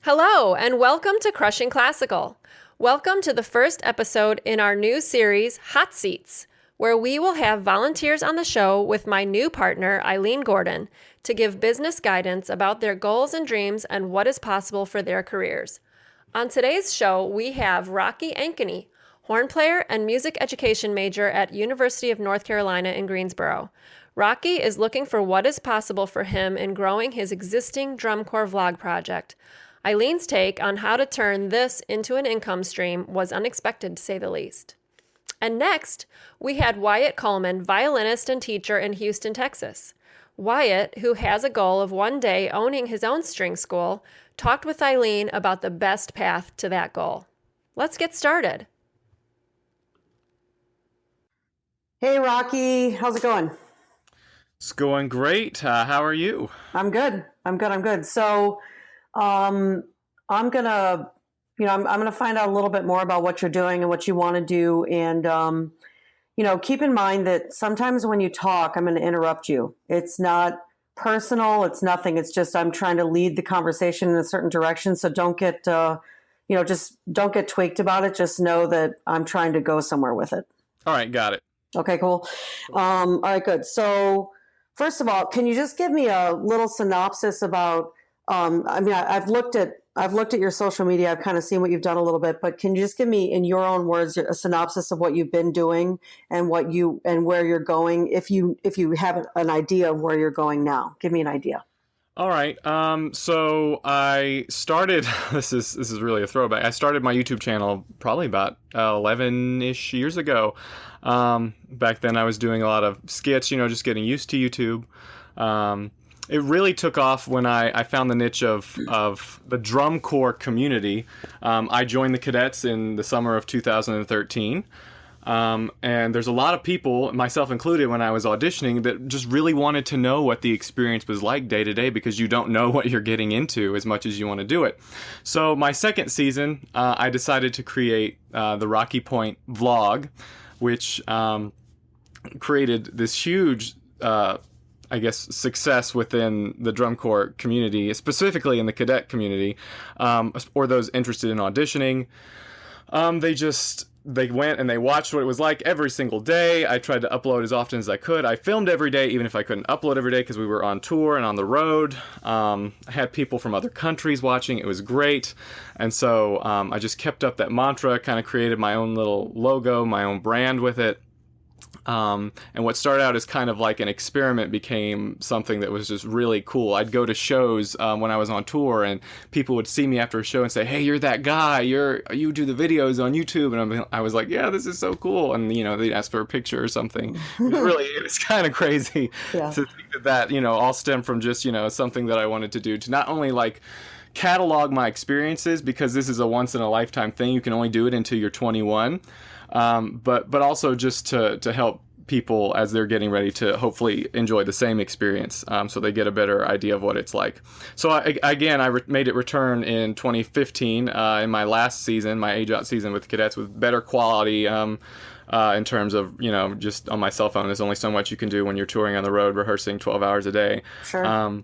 Hello, and welcome to Crushing Classical. Welcome to the first episode in our new series, Hot Seats, where we will have volunteers on the show with my new partner, Eileen Gordon, to give business guidance about their goals and dreams and what is possible for their careers. On today's show, we have Rocky Ankeny, horn player and music education major at University of North Carolina in Greensboro. Rocky is looking for what is possible for him in growing his existing drum corps vlog project. Eileen's take on how to turn this into an income stream was unexpected, to say the least. And next, we had Wyatt Coleman, violinist and teacher in Houston, Texas. Wyatt, who has a goal of one day owning his own string school, talked with Eileen about the best path to that goal. Let's get started. Hey, Rocky. How's it going? It's going great. How are you? I'm good. So, I'm gonna find out a little bit more about what you're doing and what you want to do, and keep in mind that sometimes when you talk, I'm going to interrupt you. It's not personal. It's nothing. It's just I'm trying to lead the conversation in a certain direction. So don't get just don't get tweaked about it. Just know that I'm trying to go somewhere with it. All right, got it. Okay, cool. All right, good. So first of all, can you just give me a little synopsis about? I've looked at your social media. I've kind of seen what you've done a little bit, but can you just give me, in your own words, a synopsis of what you've been doing and where you're going? If you have an idea of where you're going now, give me an idea. All right. So I started. This is really a throwback. I started my YouTube channel probably about 11-ish years ago. Back then, I was doing a lot of skits. Just getting used to YouTube. It really took off when I found the niche of the drum corps community. I joined the cadets in the summer of 2013. And there's a lot of people, myself included, when I was auditioning, that just really wanted to know what the experience was like day to day, because you don't know what you're getting into as much as you want to do it. So my second season, I decided to create the Rocky Point vlog, which created this huge success within the drum corps community, specifically in the cadet community, or those interested in auditioning. They went and they watched what it was like every single day. I tried to upload as often as I could. I filmed every day, even if I couldn't upload every day, because we were on tour and on the road. I had people from other countries watching. It was great. And so I just kept up that mantra, kind of created my own little logo, my own brand with it. And what started out as kind of like an experiment became something that was just really cool. I'd go to shows when I was on tour, and people would see me after a show and say, "Hey, you're that guy. You do the videos on YouTube." And I was like, "Yeah, this is so cool." And they'd ask for a picture or something. It was kind of crazy to think that all stemmed from just something that I wanted to do, to not only like catalog my experiences, because this is a once in a lifetime thing. You can only do it until you're 21. But also just to help people as they're getting ready to hopefully enjoy the same experience, so they get a better idea of what it's like. So I made it return in 2015 in my last season, my age-out season with cadets, with better quality in terms of, just on my cell phone. There's only so much you can do when you're touring on the road, rehearsing 12 hours a day. Sure.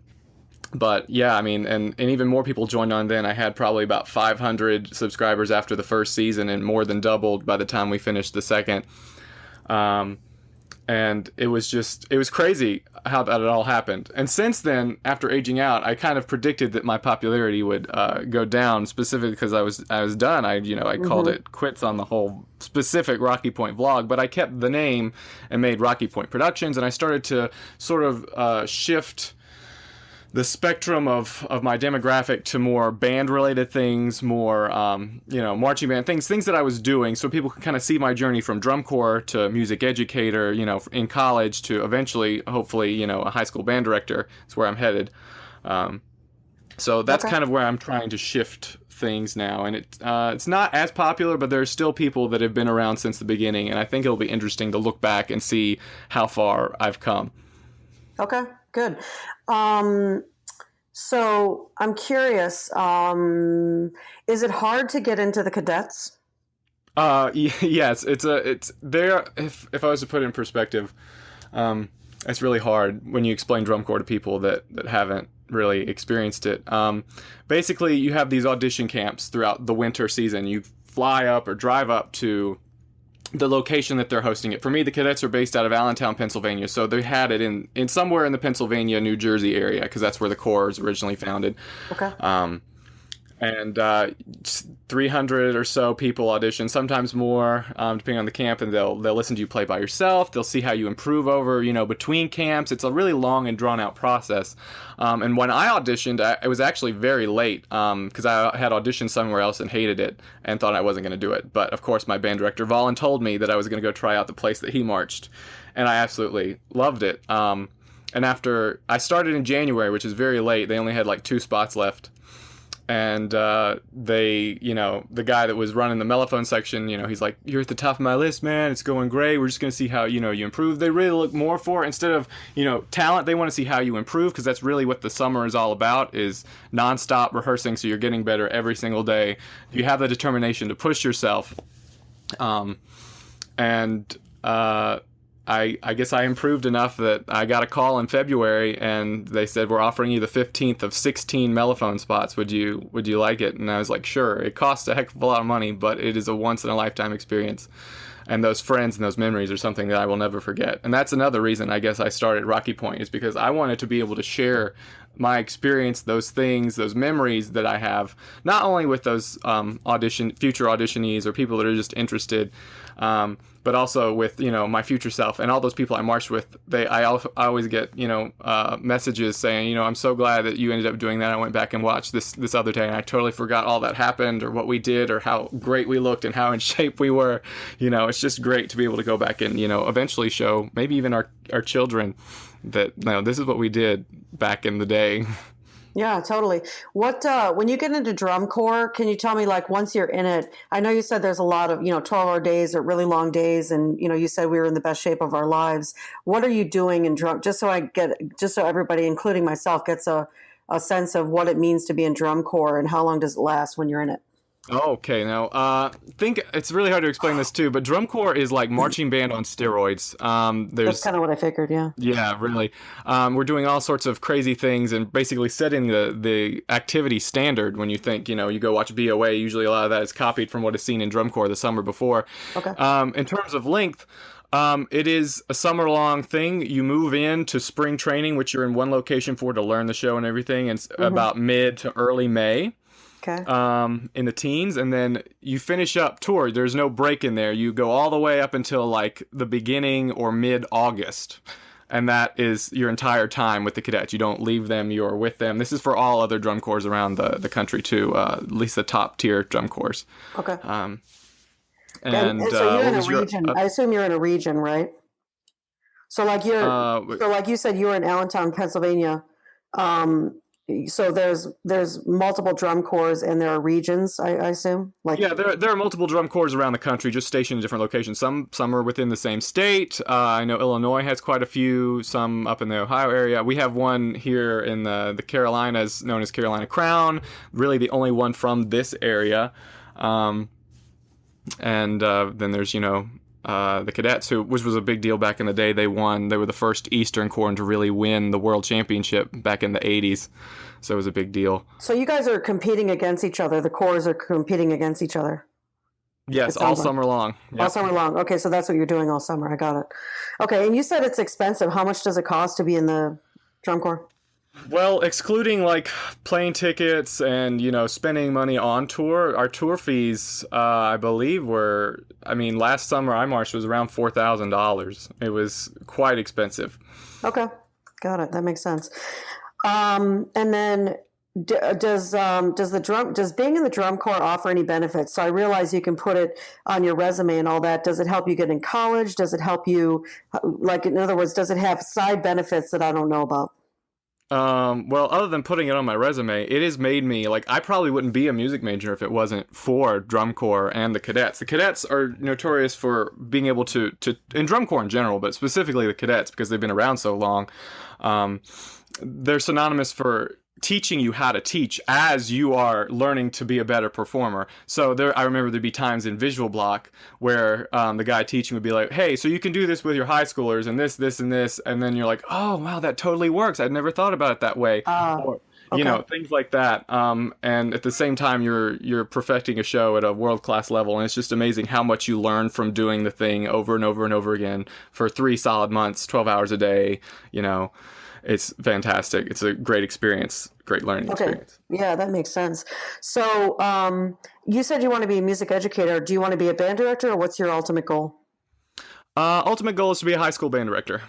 But yeah, and even more people joined on then. I had probably about 500 subscribers after the first season, and more than doubled by the time we finished the second. And it was crazy how that all happened. And since then, after aging out, I kind of predicted that my popularity would go down, specifically because I was done. I called it quits on the whole specific Rocky Point vlog, but I kept the name and made Rocky Point Productions, and I started to sort of shift the spectrum of my demographic to more band-related things, more, marching band things that I was doing, so people could kind of see my journey from drum corps to music educator, in college, to eventually, hopefully, a high school band director. That's where I'm headed. So that's kind of where I'm trying to shift things now, and it's not as popular, but there's still people that have been around since the beginning, and I think it'll be interesting to look back and see how far I've come. Okay, good. So I'm curious, is it hard to get into the cadets? Yes, it's there. If I was to put it in perspective, it's really hard when you explain drum corps to people that haven't really experienced it. Basically, you have these audition camps throughout the winter season. You fly up or drive up to the location that they're hosting it. For me, the cadets are based out of Allentown, Pennsylvania, so they had it in somewhere in the Pennsylvania, New Jersey area, because that's where the Corps was originally founded. Okay. And 300 or so people audition, sometimes more, depending on the camp, and they'll listen to you play by yourself. They'll see how you improve over, between camps. It's a really long and drawn out process. And when I auditioned, it was actually very late, because I had auditioned somewhere else and hated it and thought I wasn't going to do it. But of course, my band director told me that I was going to go try out the place that he marched, and I absolutely loved it. And after I started in January, which is very late, they only had like 2 spots left. And the guy that was running the mellophone section, he's like, "You're at the top of my list, man. It's going great. We're just going to see how, you improve." They really look more for, instead of, talent, they want to see how you improve, because that's really what the summer is all about, is nonstop rehearsing, so you're getting better every single day. You have the determination to push yourself. I guess I improved enough that I got a call in February, and they said, "We're offering you the 15th of 16 mellophone spots. Would you like it?" And I was like, "Sure." It costs a heck of a lot of money, but it is a once in a lifetime experience. And those friends and those memories are something that I will never forget. And that's another reason I guess I started Rocky Point, is because I wanted to be able to share my experience, those things, those memories that I have, not only with those future auditionees or people that are just interested, but also with my future self and all those people I marched with. I always get messages saying, "I'm so glad that you ended up doing that. I went back and watched this other day, and I totally forgot all that happened, or what we did, or how great we looked and how in shape we were." It's just great to be able to go back and eventually show maybe even our children that this is what we did back in the day. Yeah, totally. What when you get into drum corps, can you tell me, like, once you're in it? I know you said there's a lot of 12-hour days or really long days, and you said we were in the best shape of our lives. What are you doing in drum? Just so everybody, including myself, gets a sense of what it means to be in drum corps, and how long does it last when you're in it? Okay, now, I think it's really hard to explain this too, but drum corps is like marching band on steroids. That's kind of what I figured, yeah. Yeah, really. We're doing all sorts of crazy things and basically setting the activity standard. When you think, you go watch BOA, usually a lot of that is copied from what is seen in drum corps the summer before. Okay. In terms of length, it is a summer-long thing. You move into spring training, which you're in one location for to learn the show and everything, and about mid to early May. Okay. In the teens, and then you finish up tour. There's no break in there. You go all the way up until like the beginning or mid-August, and that is your entire time with the cadets. You don't leave them. You're with them. This is for all other drum corps around the country too, at least the top tier drum corps. Okay. And so you're in a region. I assume you're in a region, right? So like like you said, you were in Allentown, Pennsylvania. So there's multiple drum corps, and there are regions, I assume. Yeah, there are multiple drum corps around the country, just stationed in different locations. Some are within the same state. I know Illinois has quite a few. Some up in the Ohio area. We have one here in the Carolinas, known as Carolina Crown. Really, the only one from this area. And then there's the cadets, which was a big deal back in the day. They won. They were the first Eastern Corps to really win the World Championship back in the 80s. So it was a big deal. So you guys are competing against each other. The corps are competing against each other. Yes, all summer long. Yep. All summer long. Okay, so that's what you're doing all summer. I got it. Okay, and you said it's expensive. How much does it cost to be in the drum corps? Well, excluding like plane tickets and, spending money on tour, our tour fees, I believe last summer I marched was around $4,000. It was quite expensive. Okay. Got it. That makes sense. And then does being in the drum corps offer any benefits? So I realize you can put it on your resume and all that. Does it help you get in college? Does it help you, in other words, does it have side benefits that I don't know about? Well, other than putting it on my resume, it has made me, I probably wouldn't be a music major if it wasn't for drum corps and the cadets. The cadets are notorious for being able to in drum corps in general, but specifically the cadets, because they've been around so long, they're synonymous for teaching you how to teach as you are learning to be a better performer. So I remember there'd be times in visual block where the guy teaching would be like, hey, so you can do this with your high schoolers and this and this, and then you're like, oh wow, that totally works, I'd never thought about it that way. Or, you know, things like that. And at the same time, you're perfecting a show at a world-class level, and it's just amazing how much you learn from doing the thing over and over and over again for 3 solid months, 12 hours a day. You know, it's fantastic. It's a great experience, great learning experience. Yeah, that makes sense. So you said you want to be a music educator. Do you want to be a band director, or what's your ultimate goal? Ultimate goal is to be a high school band director.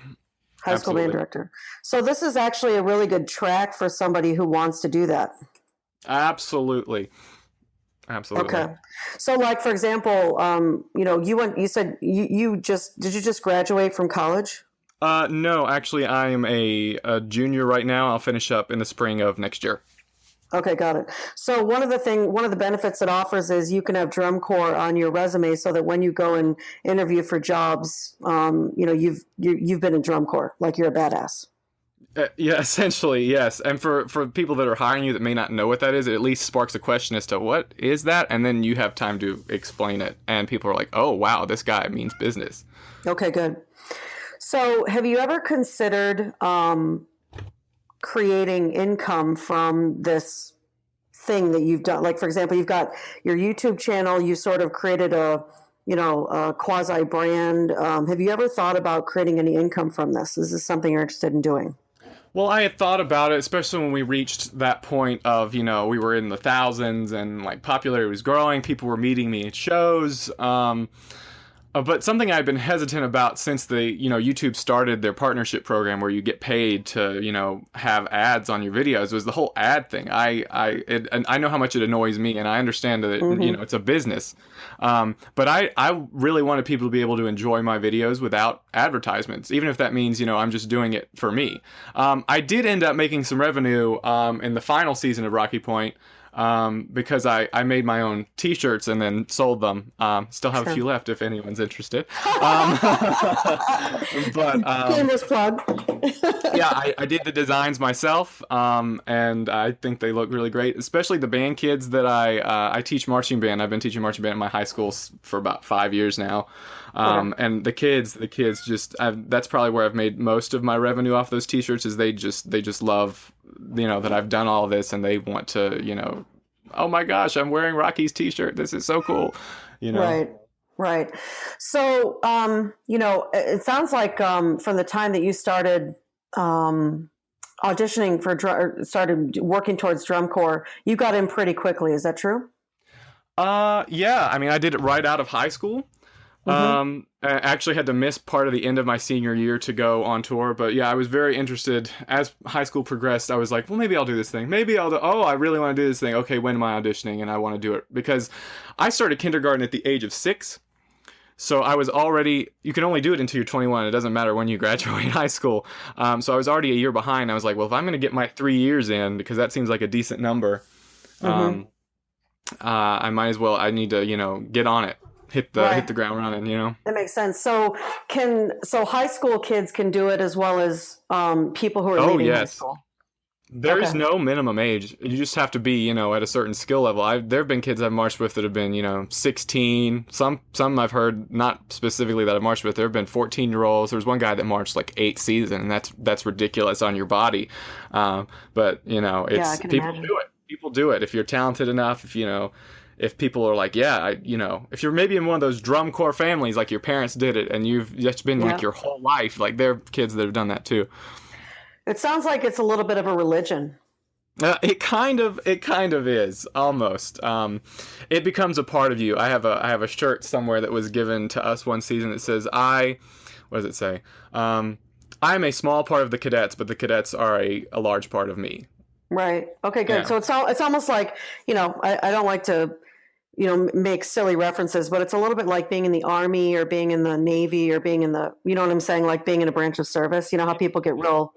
High school band director. So this is actually a really good track for somebody who wants to do that. Absolutely. Okay. So like, for example, you know, you said you just graduate from college? No, actually I am a junior right now. I'll finish up in the spring of next year. Okay, got it. So one of the benefits it offers is you can have drum corps on your resume, so that when you go and interview for jobs, you know, you've been in drum corps, like you're a badass. Yeah, essentially, yes. And for people that are hiring you that may not know what that is, it at least sparks a question as to what is that, and then you have time to explain it, and people are like, oh wow, this guy means business. Okay, good. So have you ever considered creating income from this thing that you've done? Like, for example, you've got your YouTube channel, you sort of created a quasi brand. Have you ever thought about creating any income from this? Is this something you're interested in doing? Well, I had thought about it, especially when we reached that point of, you know, we were in the thousands and like popularity was growing. People were meeting me at shows. But something I've been hesitant about since YouTube started their partnership program where you get paid to, you know, have ads on your videos was the whole ad thing. And I know how much it annoys me, and I understand that, you know, it's a business. But I really wanted people to be able to enjoy my videos without advertisements, even if that means, you know, I'm just doing it for me. I did end up making some revenue in the final season of Rocky Point. Because I made my own t-shirts and then sold them. Still have a few left if anyone's interested. Shameless plug. Yeah, I did the designs myself, and I think they look really great, especially the band kids that I teach marching band. I've been teaching marching band at my high school for about 5 years now. And the kids just, that's probably where I've made most of my revenue off those t-shirts, is they just love, you know, that I've done all this, and they want to, you know, oh my gosh, I'm wearing Rocky's t-shirt, this is so cool, you know. Right. So you know, it sounds like from the time that you started auditioning for started working towards drum corps, you got in pretty quickly. Is that true? Yeah, I mean, I did it right out of high school. I actually had to miss part of the end of my senior year to go on tour, but yeah, I was very interested. As high school progressed, I was like, well, maybe I'll do this thing. I really want to do this thing. Okay, when am I auditioning? And I want to do it because I started kindergarten at the age of 6. So I was already, you can only do it until you're 21. It doesn't matter when you graduate high school. So I was already a year behind. I was like, well, if I'm going to get my 3 years in, because that seems like a decent number, I might as well, I need to, you know, get on it. Hit the ground running, you know. That makes sense. So high school kids can do it as well as people who are leaving high school. There is no minimum age. You just have to be, you know, at a certain skill level. There have been kids I've marched with that have been, you know, 16. Some I've heard, not specifically that I've marched with. There have been 14-year-olds. There's one guy that marched like 8 seasons, and that's ridiculous on your body. But you know, it's people do it. People do it if you're talented enough. If you know. If people are like, if you're maybe in one of those drum corps families, like your parents did it, and that's been like your whole life, like there are kids that have done that too. It sounds like it's a little bit of a religion. It kind of is almost. It becomes a part of you. I have a shirt somewhere that was given to us one season that says, what does it say? I'm a small part of the cadets, but the cadets are a large part of me. Right. Okay, good. Yeah. So it's almost like, you know, I don't like to, you know, make silly references, but it's a little bit like being in the Army or being in the Navy or being in the, you know what I'm saying? Like being in a branch of service, you know how people get real,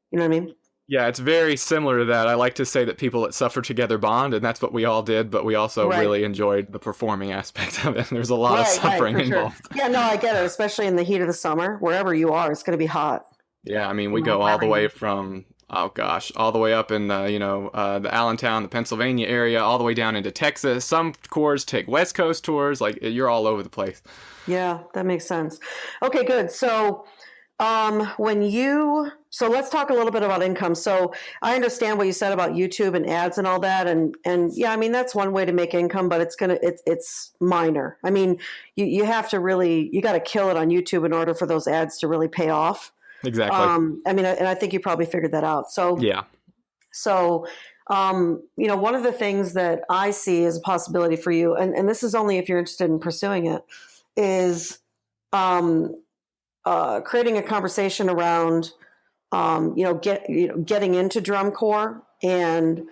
you know what I mean? Yeah, it's very similar to that. I like to say that people that suffer together bond, and that's what we all did, but we also really enjoyed the performing aspect of it. There's a lot of suffering involved. Sure. Yeah, no, I get it, especially in the heat of the summer. Wherever you are, it's going to be hot. Yeah, I mean, we go all the way from Oh gosh, all the way up in the Allentown, the Pennsylvania area, all the way down into Texas. Some corps take West Coast tours. Like you're all over the place. Yeah, that makes sense. Okay, good. So so let's talk a little bit about income. So I understand what you said about YouTube and ads and all that, and yeah, I mean that's one way to make income, but it's minor. I mean, you have to really, you got to kill it on YouTube in order for those ads to really pay off. Exactly. I mean, and I think you probably figured that out. So Yeah. So, one of the things that I see as a possibility for you, and this is only if you're interested in pursuing it, is creating a conversation around, getting into drum corps and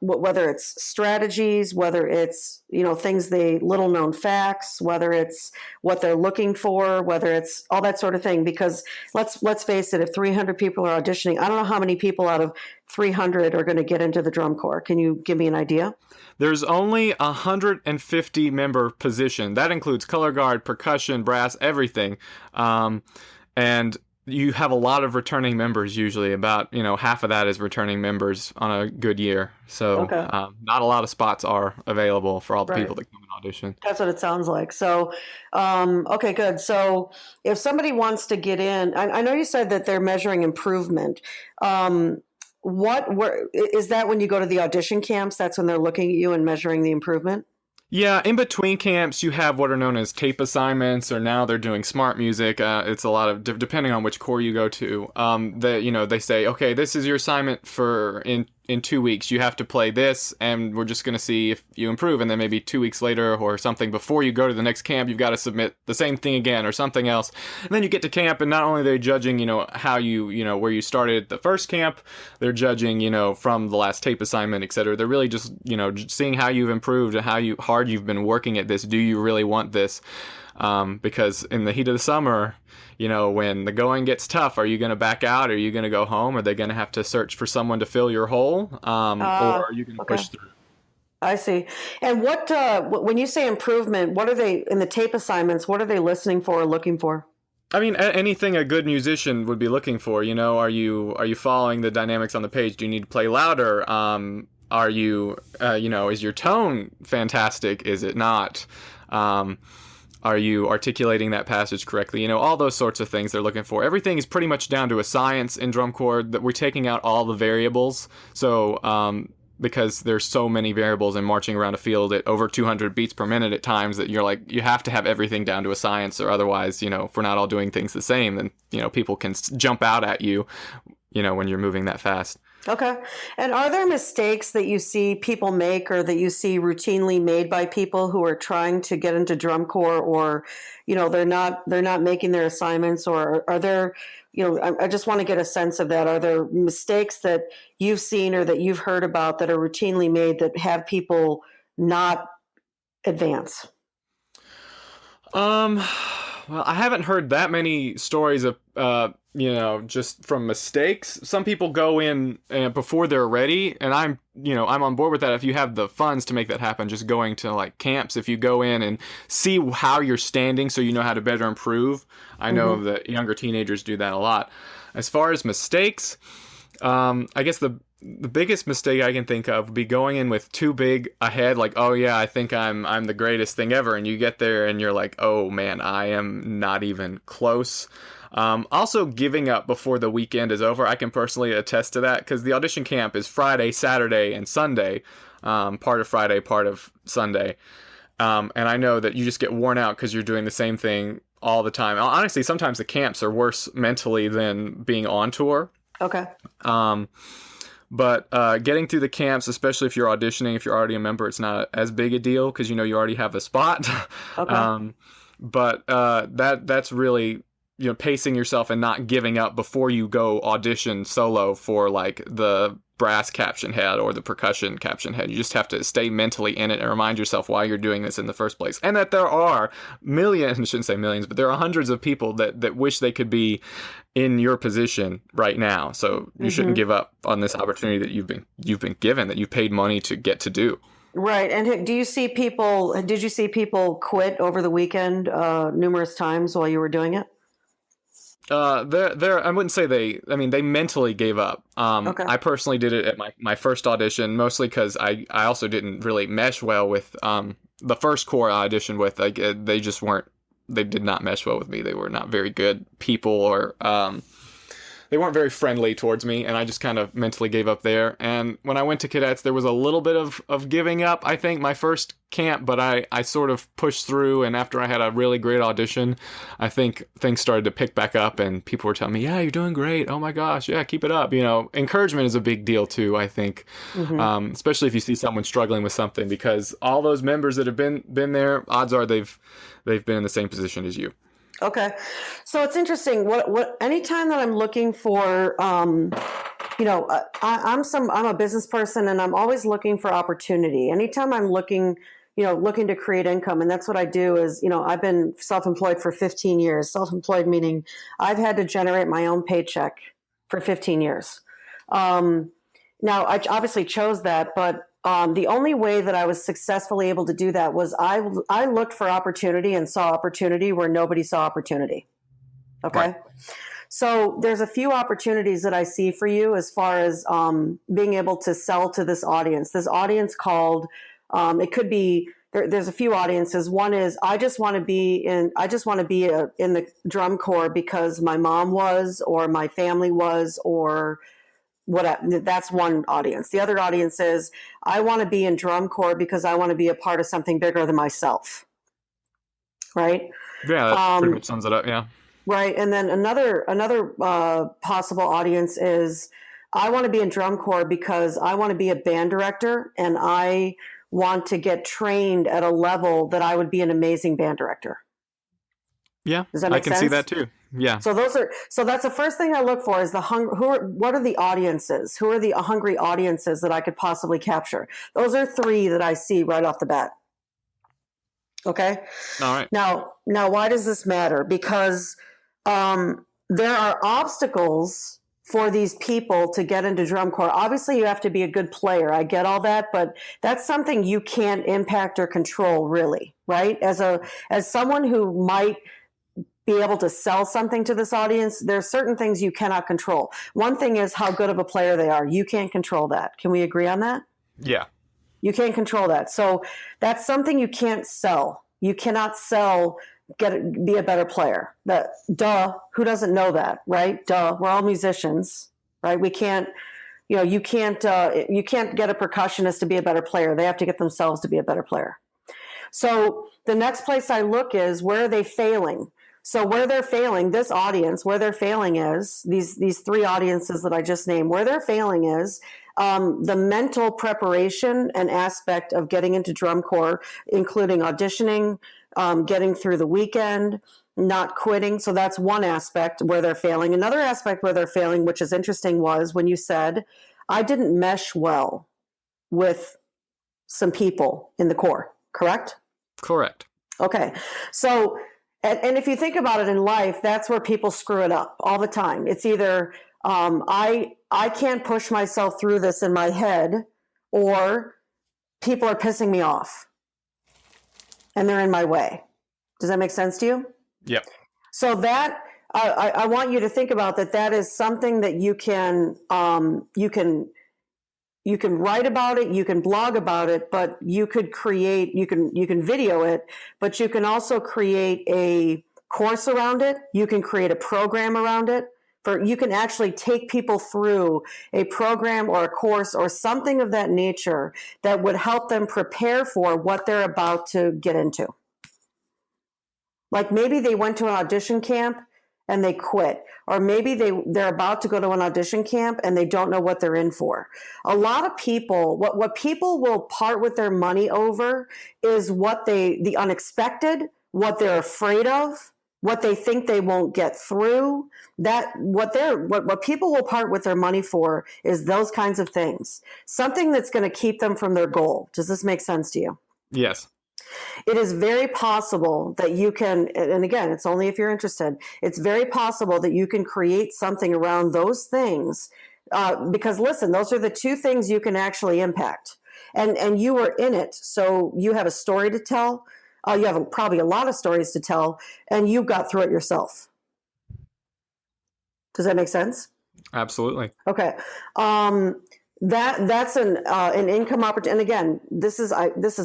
whether it's strategies, whether it's, things little known facts, whether it's what they're looking for, whether it's all that sort of thing. Because let's face it, if 300 people are auditioning, I don't know how many people out of 300 are going to get into the drum corps. Can you give me an idea? There's only 150 member position. That includes color guard, percussion, brass, everything. And you have a lot of returning members usually. About, half of that is returning members on a good year. So Okay. Not a lot of spots are available for all the people that come and audition. That's what it sounds like. So, okay, good. So if somebody wants to get in, I know you said that they're measuring improvement. Where is that when you go to the audition camps? That's when they're looking at you and measuring the improvement? Yeah, in between camps, you have what are known as tape assignments, or now they're doing smart music. It's a lot of, depending on which corps you go to, they say, okay, this is your assignment for in 2 weeks. You have to play this, and we're just going to see if you improve. And then maybe 2 weeks later or something, before you go to the next camp, you've got to submit the same thing again or something else. And then you get to camp, and not only are they judging, how where you started at the first camp, they're judging, from the last tape assignment, etc. They're really just, seeing how you've improved and how hard you've been working at this. Do you really want this? Because in the heat of the summer, when the going gets tough, are you going to back out? Are you going to go home? Are they going to have to search for someone to fill your hole? Or are you going to push through? I see. And when you say improvement, what are they, in the tape assignments, what are they listening for or looking for? I mean, anything a good musician would be looking for. Are you following the dynamics on the page? Do you need to play louder? Are you, is your tone fantastic? Is it not? Are you articulating that passage correctly? All those sorts of things they're looking for. Everything is pretty much down to a science in drum corps, that we're taking out all the variables. So, because there's so many variables in marching around a field at over 200 beats per minute at times, that you're like, you have to have everything down to a science, or otherwise, if we're not all doing things the same, then, people can jump out at you, when you're moving that fast. Okay. And are there mistakes that you see people make, or that you see routinely made by people who are trying to get into drum corps, or, they're not making their assignments, or are there, I just want to get a sense of that. Are there mistakes that you've seen or that you've heard about that are routinely made that have people not advance? Well, I haven't heard that many stories of, just from mistakes. Some people go in before they're ready, and I'm on board with that. If you have the funds to make that happen, just going to like camps, if you go in and see how you're standing so you know how to better improve. I know that younger teenagers do that a lot. As far as mistakes, I guess the biggest mistake I can think of would be going in with too big a head, like, oh yeah, I think I'm the greatest thing ever, and you get there and you're like, oh man, I am not even close. Also giving up before the weekend is over. I can personally attest to that, because the audition camp is Friday, Saturday, and Sunday, part of Friday, part of Sunday. And I know that you just get worn out because you're doing the same thing all the time. Honestly, sometimes the camps are worse mentally than being on tour. Okay. But getting through the camps, especially if you're auditioning, if you're already a member, it's not as big a deal, because you already have a spot. Okay. But that's really, pacing yourself and not giving up before you go audition solo for like the brass caption head or the percussion caption head. You just have to stay mentally in it and remind yourself why you're doing this in the first place. And that there are millions, I shouldn't say millions, but there are hundreds of people that wish they could be in your position right now. So you shouldn't give up on this opportunity that you've been given, that you've paid money to get to do. Right. And did you see people quit over the weekend numerous times while you were doing it? I wouldn't say they mentally gave up. Okay. I personally did it at my first audition, mostly because I also didn't really mesh well with, the first corps I auditioned with. Like, they did not mesh well with me. They were not very good people, or, they weren't very friendly towards me, and I just kind of mentally gave up there. And when I went to cadets, there was a little bit of giving up, I think, my first camp, but I sort of pushed through, and after I had a really great audition, I think things started to pick back up, and people were telling me, yeah, you're doing great. Oh my gosh, yeah, keep it up. Encouragement is a big deal too, I think, especially if you see someone struggling with something, because all those members that have been there, odds are they've been in the same position as you. Okay. So it's interesting. Anytime that I'm looking for, I'm a business person, and I'm always looking for opportunity. Anytime I'm looking to create income, and that's what I do is, I've been self-employed for 15 years. Self-employed meaning I've had to generate my own paycheck for 15 years. Now, I obviously chose that, but the only way that I was successfully able to do that was I looked for opportunity and saw opportunity where nobody saw opportunity. Okay. Right. So there's a few opportunities that I see for you as far as being able to sell to this audience. This audience called, it could be, there's a few audiences. One is, I just want to be in the drum corps because my mom was, or my family was, or that's one audience. The other audience is, I want to be in drum corps because I want to be a part of something bigger than myself. Right? Yeah, that pretty much sums it up. Yeah. Right. And then another possible audience is, I want to be in drum corps because I want to be a band director, and I want to get trained at a level that I would be an amazing band director. Yeah. Does that make sense? I can see that too. Yeah. So that's the first thing I look for is what are the audiences? Who are the hungry audiences that I could possibly capture? Those are three that I see right off the bat. Okay. All right. Now, why does this matter? Because there are obstacles for these people to get into drum corps. Obviously, you have to be a good player. I get all that, but that's something you can't impact or control, really, right? As someone who might be able to sell something to this audience, there's certain things you cannot control. One thing is how good of a player they are. You can't control that. Can we agree on that? Yeah. You can't control that. So that's something you can't sell. You cannot sell, be a better player. Who doesn't know that, right? Duh, we're all musicians, right? We can't, you can't get a percussionist to be a better player. They have to get themselves to be a better player. So the next place I look is, where are they failing? So where they're failing, this audience, where they're failing is, these three audiences that I just named, where they're failing is the mental preparation and aspect of getting into drum corps, including auditioning, getting through the weekend, not quitting. So that's one aspect where they're failing. Another aspect where they're failing, which is interesting, was when you said, I didn't mesh well with some people in the corps, correct? Correct. Okay. So, and if you think about it in life, that's where people screw it up all the time. It's either I can't push myself through this in my head, or people are pissing me off and they're in my way. Does that make sense to you? Yep. So that I want you to think about that. That is something that you can write about it, you can blog about it, but you could create, you can video it, but you can also create a course around it. You can create a program around it. You can actually take people through a program or a course or something of that nature that would help them prepare for what they're about to get into. Like maybe they went to an audition camp and they quit. Or maybe they're about to go to an audition camp and they don't know what they're in for. A lot of people, what people will part with their money over is the unexpected, what they're afraid of, what they think they won't get through. What people will part with their money for is those kinds of things. Something that's going to keep them from their goal. Does this make sense to you? Yes. It is very possible that you can, and again, it's only if you're interested, it's very possible that you can create something around those things. Because listen, those are the two things you can actually impact. And you were in it, so you have a story to tell. You have probably a lot of stories to tell, and you got through it yourself. Does that make sense? Absolutely. Okay. That's an income opportunity. And again, this is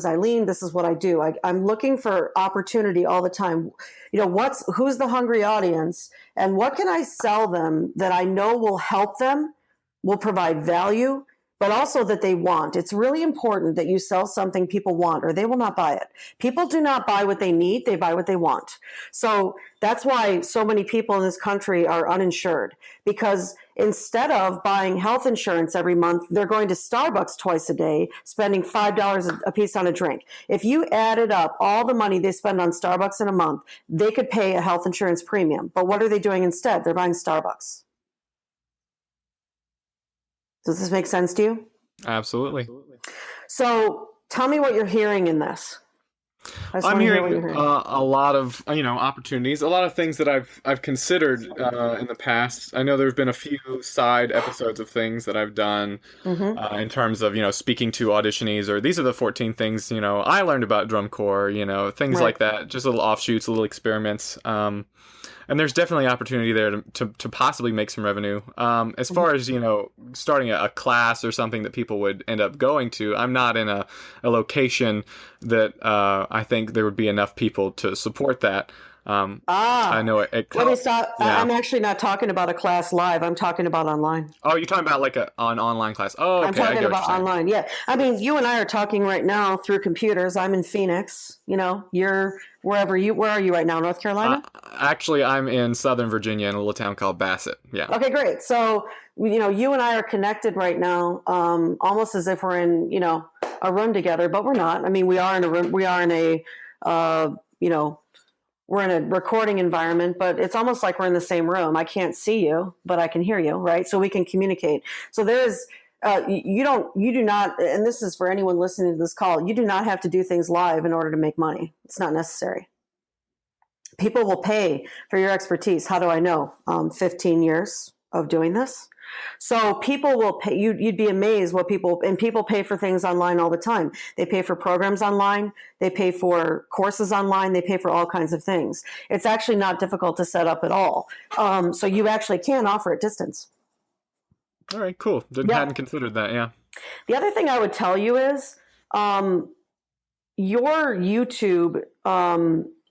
Eileen. This is what I do. I'm looking for opportunity all the time. Who's the hungry audience, and what can I sell them that I know will help them, will provide value, but also that they want. It's really important that you sell something people want, or they will not buy it. People do not buy what they need, they buy what they want. So that's why so many people in this country are uninsured, because instead of buying health insurance every month, they're going to Starbucks twice a day, spending $5 a piece on a drink. If you added up all the money they spend on Starbucks in a month, they could pay a health insurance premium. But what are they doing instead? They're buying Starbucks. Does this make sense to you? Absolutely. So tell me what you're hearing in this. I'm hearing a lot of opportunities, a lot of things that I've considered in the past. I know there's been a few side episodes of things that I've done in terms of speaking to auditionees, or these are the 14 things I learned about drum corps, things like that, just little offshoots, little experiments. And there's definitely opportunity there to possibly make some revenue. As far as, starting a class or something that people would end up going to, I'm not in a location that I think there would be enough people to support that. I know it let me stop. Yeah. I'm actually not talking about a class live. I'm talking about online. Oh, you're talking about like an online class. Oh, okay. I'm talking about online. Yeah. I mean, you and I are talking right now through computers. I'm in Phoenix. You're where are you right now? North Carolina? Actually, I'm in Southern Virginia in a little town called Bassett. Yeah. Okay, great. So, you and I are connected right now, almost as if we're in, a room together, but we're not. I mean, we are in a room. We are in we're in a recording environment, but it's almost like we're in the same room. I can't see you, but I can hear you, right? So we can communicate. So there is, you do not, and this is for anyone listening to this call, you do not have to do things live in order to make money. It's not necessary. People will pay for your expertise. How do I know? 15 years of doing this. So people will pay. You'd be amazed what people pay for things online all the time. They pay for programs online. They pay for courses online. They pay for all kinds of things. It's actually not difficult to set up at all. So you actually can offer at distance. All right, cool. Hadn't considered that. Yeah. The other thing I would tell you is your YouTube.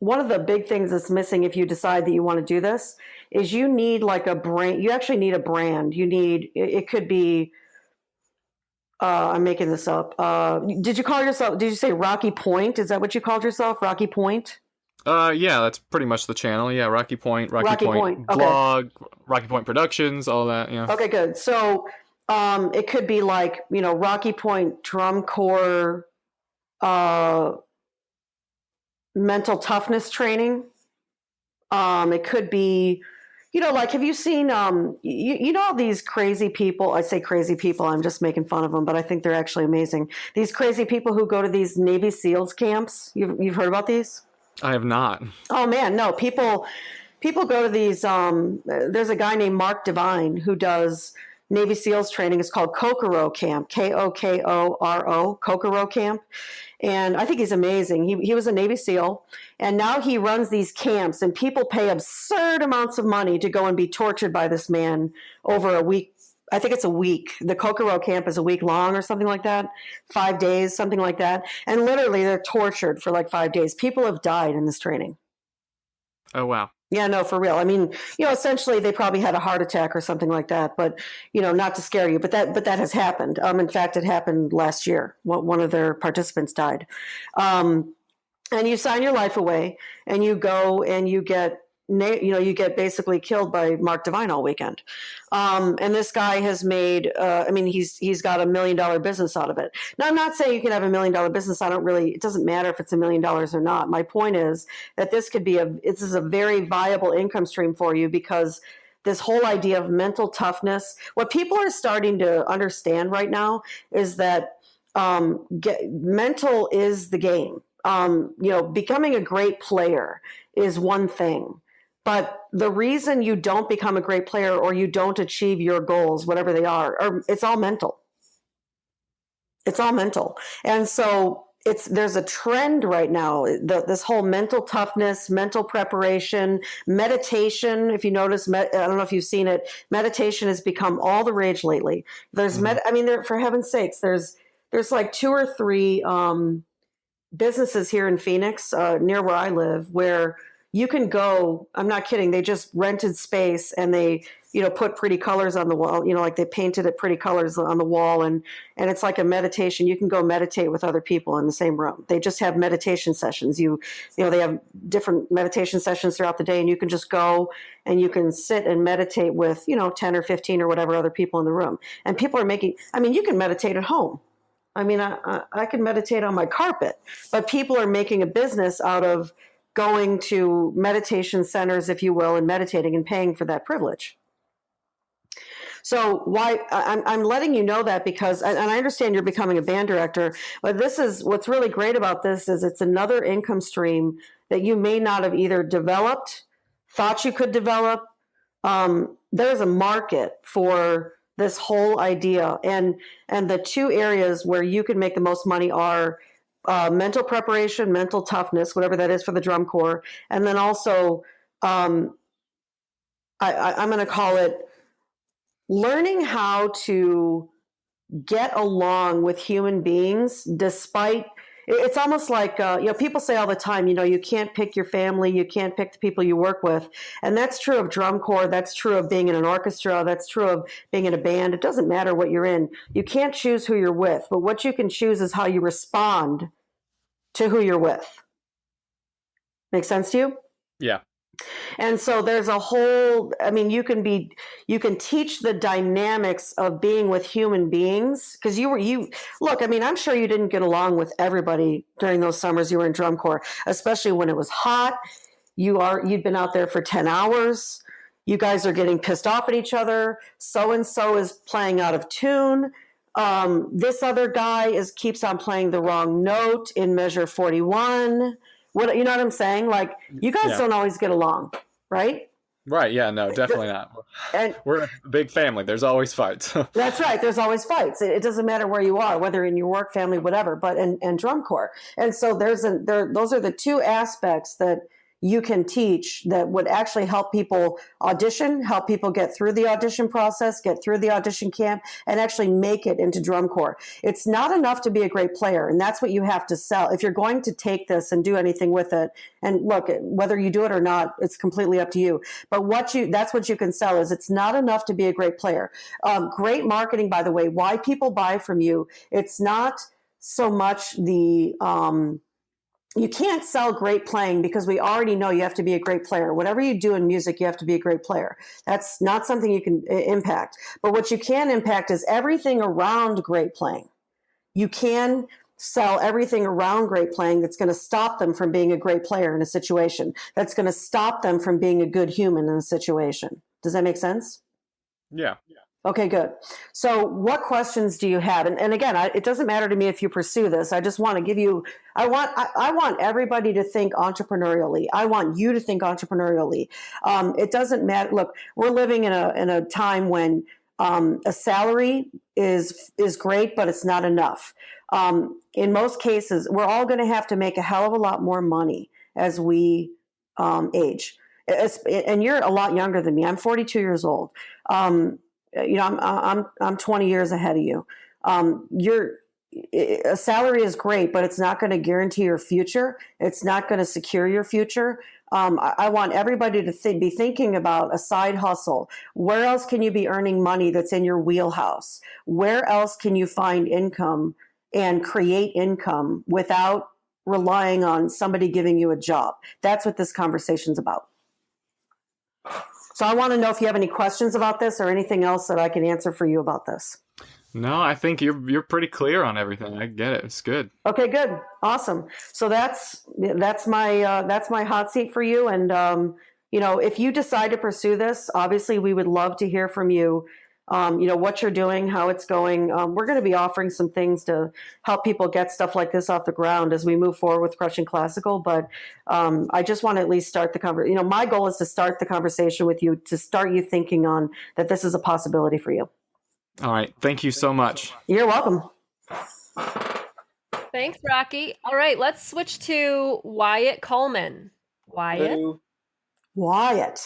One of the big things that's missing if you decide that you want to do this is you need like a brand. You actually need a brand. It could be, I'm making this up. Did you say Rocky Point? Is that what you called yourself? Rocky Point? Yeah, that's pretty much the channel. Yeah, Rocky Point blog, okay. Rocky Point Productions, all that. Yeah. Okay, good. So it could be like, Rocky Point Drum Corps, mental toughness training. It could be, like, have you seen, these crazy people? I say crazy people, I'm just making fun of them, but I think they're actually amazing. These crazy people who go to these Navy SEALs camps. You've heard about these? I have not. Oh man, no, people go to these, there's a guy named Mark Devine who does Navy SEALs training. It's called Kokoro Camp, Kokoro, Kokoro Camp. And I think he's amazing. He was a Navy SEAL, and now he runs these camps, and people pay absurd amounts of money to go and be tortured by this man over a week. I think it's a week. The Kokoro camp is a week long or something like that, 5 days, something like that. And literally they're tortured for like 5 days. People have died in this training. Oh, wow. Yeah, no, for real. I mean, essentially they probably had a heart attack or something like that, but, not to scare you, but that has happened. In fact, it happened last year. One of their participants died. And you sign your life away and you go and you get basically killed by Mark Devine all weekend. And this guy has made, he's got $1 million business out of it. Now, I'm not saying you can have $1 million business. it doesn't matter if it's $1 million or not. My point is that this is a very viable income stream for you, because this whole idea of mental toughness, what people are starting to understand right now is that mental is the game. Becoming a great player is one thing. But the reason you don't become a great player or you don't achieve your goals, whatever they are, it's all mental. It's all mental. And so there's a trend right now, this whole mental toughness, mental preparation, meditation. If you notice, I don't know if you've seen it, meditation has become all the rage lately. There's I mean, for heaven's sakes, there's like 2 or 3 businesses here in Phoenix, near where I live, where you can go. I'm not kidding. They just rented space and they, put pretty colors on the wall, like they painted it pretty colors on the wall. And it's like a meditation. You can go meditate with other people in the same room. They just have meditation sessions. They have different meditation sessions throughout the day, and you can just go and you can sit and meditate with, 10 or 15 or whatever other people in the room. And people are you can meditate at home. I can meditate on my carpet, but people are making a business out of going to meditation centers, if you will, and meditating and paying for that privilege. So why I'm letting you know that because, and I understand you're becoming a band director, but this is what's really great about this is it's another income stream that you may not have either developed, thought you could develop. There's a market for this whole idea, and the 2 areas where you can make the most money are mental preparation, mental toughness, whatever that is for the drum corps, and then also I'm going to call it learning how to get along with human beings despite. It's almost like, people say all the time, you can't pick your family, you can't pick the people you work with. And that's true of drum corps. That's true of being in an orchestra. That's true of being in a band. It doesn't matter what you're in. You can't choose who you're with, but what you can choose is how you respond to who you're with. Make sense to you? Yeah. And so there's a whole, you can teach the dynamics of being with human beings because look, I'm sure you didn't get along with everybody during those summers you were in drum corps, especially when it was hot. You'd been out there for 10 hours. You guys are getting pissed off at each other. So-and-so is playing out of tune. This other guy keeps on playing the wrong note in measure 41. What, you know what I'm saying? Like, you guys don't always get along, right? Right. Yeah. No, definitely not. And we're a big family. There's always fights. That's right. There's always fights. It doesn't matter where you are, whether in your work, family, whatever, but and drum corps. And so those are the 2 aspects that you can teach that would actually help people audition, help people get through the audition process, get through the audition camp, and actually make it into drum corps. It's not enough to be a great player, and that's what you have to sell. If you're going to take this and do anything with it, and look, whether you do it or not, it's completely up to you. But that's what you can sell is it's not enough to be a great player. Great marketing, by the way, why people buy from you, it's not so much the you can't sell great playing because we already know you have to be a great player. Whatever you do in music, you have to be a great player. That's not something you can impact. But what you can impact is everything around great playing. You can sell everything around great playing that's going to stop them from being a great player in a situation. That's going to stop them from being a good human in a situation. Does that make sense? Yeah. Okay, good. So what questions do you have? And again, it doesn't matter to me if you pursue this. I just want to give you, I want everybody to think entrepreneurially. I want you to think entrepreneurially. It doesn't matter. Look, we're living in a time when a salary is great, but it's not enough. In most cases, we're all going to have to make a hell of a lot more money as we age. And you're a lot younger than me. I'm 42 years old. I'm 20 years ahead of you. A salary is great, but it's not going to guarantee your future. It's not going to secure your future. I want everybody to be thinking about a side hustle. Where else can you be earning money that's in your wheelhouse? Where else can you find income and create income without relying on somebody giving you a job? That's what this conversation's about. So I want to know if you have any questions about this or anything else that I can answer for you about this. No, I think you're pretty clear on everything. I get it. It's good. Okay, good. Awesome. So that's my hot seat for you. And, if you decide to pursue this, obviously we would love to hear from you. What you're doing, how it's going. We're going to be offering some things to help people get stuff like this off the ground as we move forward with Crushing Classical. But I just want to at least start the conversation. My goal is to start the conversation with you, to start you thinking on that this is a possibility for you. All right. Thank you so much. You're welcome. Thanks, Rocky. All right, let's switch to Wyatt Coleman. Wyatt? Hello. Wyatt,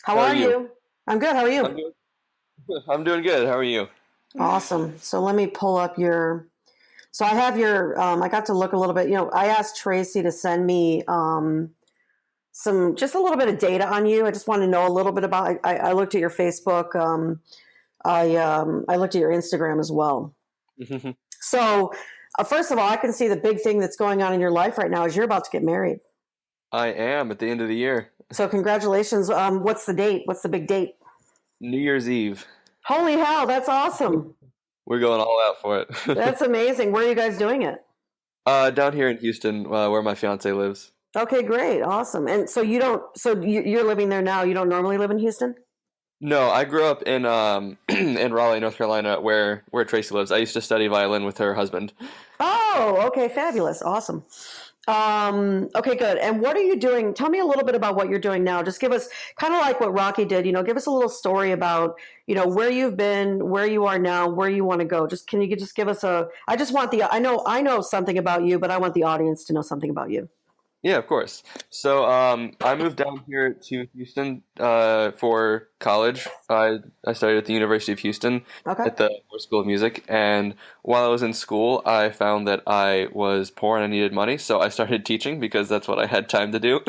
how How are are you? you? I'm good. How are I'm you? I'm doing good. How are you? Awesome. So let me pull up your. So I have your. I got to look a little bit. I asked Tracy to send me just a little bit of data on you. I just want to know a little bit about. I looked at your Facebook. I looked at your Instagram as well. So first of all, I can see the big thing that's going on in your life right now is you're about to get married. I am at the end of the year. So congratulations. What's the date? What's the big date? New Year's Eve. Holy hell, that's awesome. We're going all out for it. That's amazing. Where are you guys doing it? Down here in Houston, where my fiance lives. Okay, great. Awesome. And so you're living there now. You don't normally live in Houston? No, I grew up in in Raleigh, North Carolina, where Tracy lives. I used to study violin with her husband. Oh, okay, fabulous. Awesome. Okay, good. And what are you doing? Tell me a little bit about what you're doing now. Just give us kind of like what Rocky did, give us a little story about, where you've been, where you are now, where you want to go. Can you just give us I just want I know something about you, but I want the audience to know something about you. Yeah, of course. So I moved down here to Houston for college. I studied at the University of Houston at the Moore School of Music. And while I was in school, I found that I was poor and I needed money. So I started teaching because that's what I had time to do.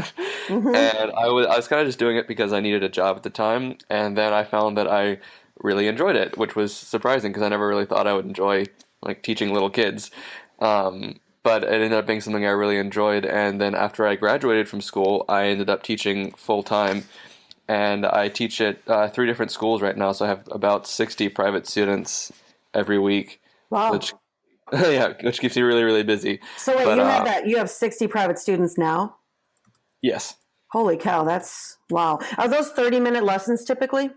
And I was kind of just doing it because I needed a job at the time. And then I found that I really enjoyed it, which was surprising because I never really thought I would enjoy like teaching little kids. But it ended up being something I really enjoyed. And then after I graduated from school, I ended up teaching full time. And I teach at 3 different schools right now. So I have about 60 private students every week. Wow. Which keeps me really, really busy. So wait, you have 60 private students now? Yes. Holy cow, that's wow. Are those 30-minute lessons typically?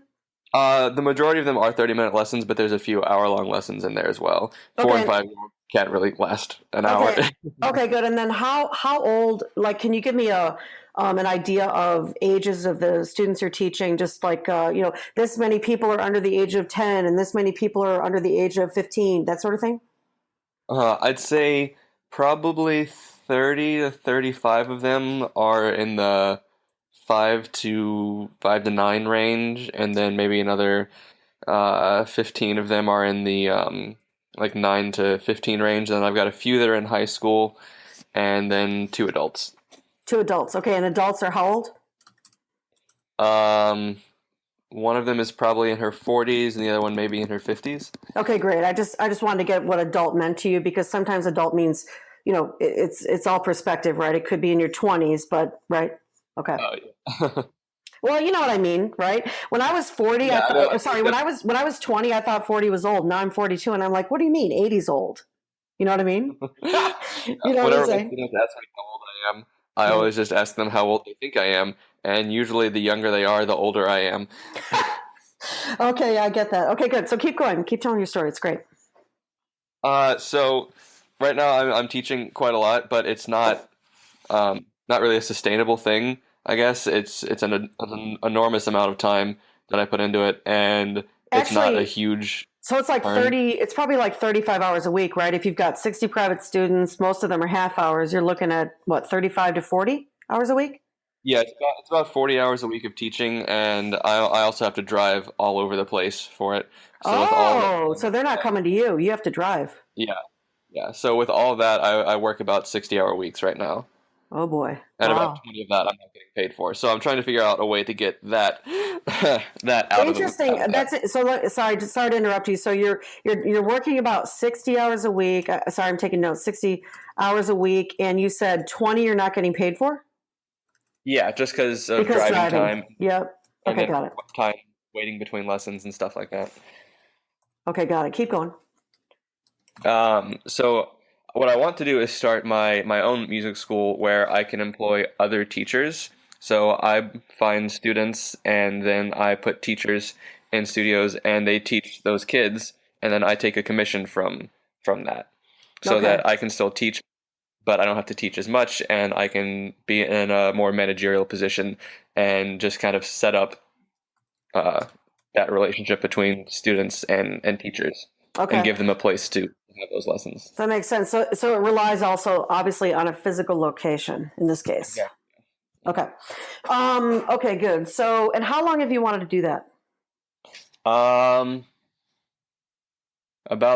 The majority of them are 30-minute lessons, but there's a few hour-long lessons in there as well. 4 and 5 can't really last an hour. Okay, good. And then how old? Like, can you give me an idea of ages of the students you're teaching? Just like this many people are under the age of 10, and this many people are under the age of 15. That sort of thing. I'd say probably 30 to 35 of them are in the 5 to 9 range, and then maybe another 15 of them are in the like 9 to 15 range. And then I've got a few that are in high school, and then 2 adults. 2 adults. Okay, and adults are how old? One of them is probably in her 40s, and the other one maybe in her 50s. Okay, great. I just wanted to get what adult meant to you, because sometimes adult means, it's all perspective, right? It could be in your 20s, but right? Okay. Yeah. Well, you know what I mean, right? When I was 40, when I was 20, I thought 40 was old. Now I'm 42, and I'm like, what do you mean 80's old? You know what I mean? You know what I'm saying? Students ask me how old I am, I always just ask them how old they think I am, and usually the younger they are, the older I am. Okay, I get that. Okay, good. So keep going. Keep telling your story. It's great. So right now I'm teaching quite a lot, but it's not really a sustainable thing. I guess it's an enormous amount of time that I put into it, and it's not a huge. So it's like 30. It's probably like 35 hours a week, right? If you've got 60 private students, most of them are half hours. You're looking at what, 35 to 40 hours a week? Yeah, it's about 40 hours a week of teaching, and I also have to drive all over the place for it. So so they're not coming to you. You have to drive. Yeah. So with all of that, I work about 60-hour weeks right now. Oh boy! And about 20 of that I'm not getting paid for. So I'm trying to figure out a way to get that out. Interesting. That's it. So sorry to interrupt you. So you're working about 60 hours a week. Sorry, I'm taking notes. 60 hours a week, and you said 20 you're not getting paid for. Yeah, just because of driving time. Yep. Okay, got it. Time waiting between lessons and stuff like that. Okay, got it. Keep going. So what I want to do is start my own music school where I can employ other teachers. So I find students, and then I put teachers in studios, and they teach those kids, and then I take a commission from that, so that I can still teach, but I don't have to teach as much, and I can be in a more managerial position and just kind of set up that relationship between students and teachers, and give them a place to have those lessons. That makes sense. So it relies also obviously on a physical location in this case. Yeah. Okay. Okay, good. So, and how long have you wanted to do that? About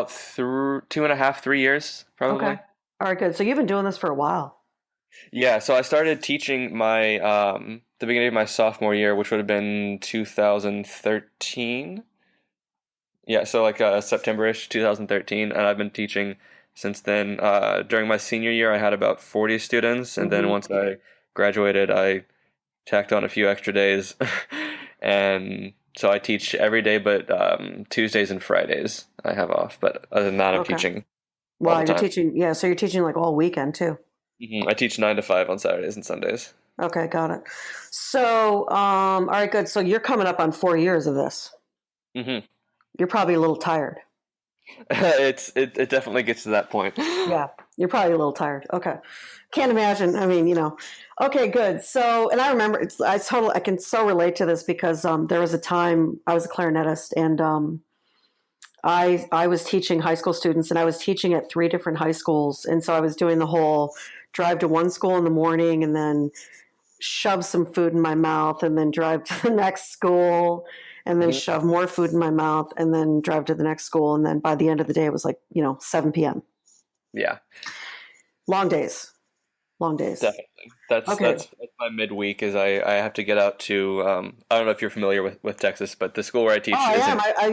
2.5, 3 years, probably. Okay. All right, good. So you've been doing this for a while. Yeah, so I started teaching my the beginning of my sophomore year, which would have been 2013. Yeah, so like September-ish, 2013, and I've been teaching since then. During my senior year, I had about 40 students, and then once I graduated, I tacked on a few extra days, and so I teach every day, but Tuesdays and Fridays I have off. But other than that, I'm teaching all Well, the you're time. teaching, yeah, so you're teaching like all weekend too. I teach 9 to 5 on Saturdays and Sundays. Okay, got it. So, all right, good. So you're coming up on 4 years of this. Mm-hmm. You're probably a little tired. It definitely gets to that point. Yeah, you're probably a little tired. Okay. Can't imagine. I mean, Okay, good. So, and I remember I can so relate to this because there was a time I was a clarinetist and I was teaching high school students and I was teaching at 3 different high schools. And so I was doing the whole drive to one school in the morning and then shove some food in my mouth and then drive to the next school and then shove more food in my mouth and then drive to the next school. And then by the end of the day, it was like, 7 p.m. Yeah. Long days. Definitely. That's my midweek is I have to get out to I don't know if you're familiar with Texas, but the school where I teach I am. I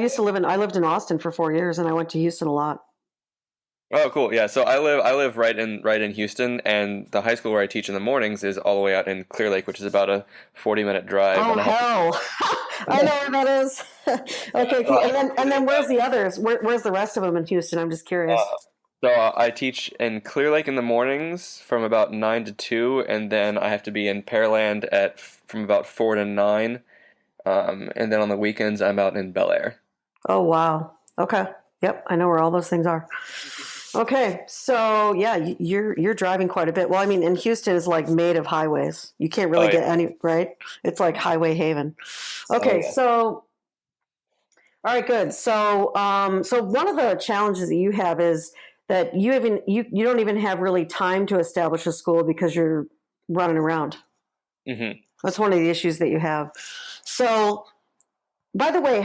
lived in Austin for 4 years and I went to Houston a lot. Oh, cool. Yeah, so I live right in Houston, and the high school where I teach in the mornings is all the way out in Clear Lake, which is about a 40-minute drive. Oh, hell. I know where that is. Okay, cool. And then where's the others? Where's the rest of them in Houston? I'm just curious. So I teach in Clear Lake in the mornings from about 9 to 2, and then I have to be in Pearland from about 4 to 9, and then on the weekends I'm out in Bel Air. Oh, wow. Okay. Yep, I know where all those things are. Okay, so yeah, you're driving quite a bit. Well, I mean, in Houston is like made of highways. You can't really get any, right? It's like highway haven. Okay, so all right, good. So so one of the challenges that you have is that you don't even have really time to establish a school because you're running around. Mm-hmm. That's one of the issues that you have. So, by the way,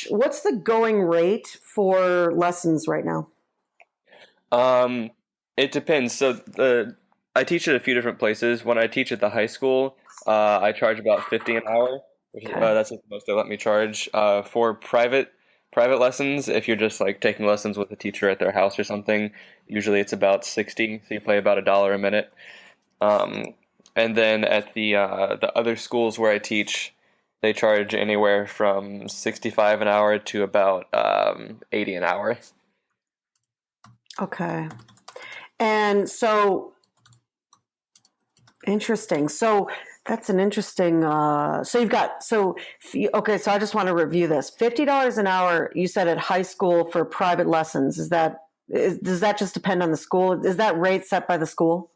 what's the going rate for lessons right now? It depends. So I teach at a few different places. When I teach at the high school, I charge about $50 an hour. That's the most they let me charge. For private lessons, if you're just like taking lessons with a teacher at their house or something, usually it's about $60. So you pay about $1 a minute. And then at the other schools where I teach, they charge anywhere from $65 an hour to about $80 an hour. Okay. And so, interesting. So that's an interesting, okay, so I just want to review this. $50 an hour, you said at high school for private lessons. Does that just depend on the school? Is that rate set by the school?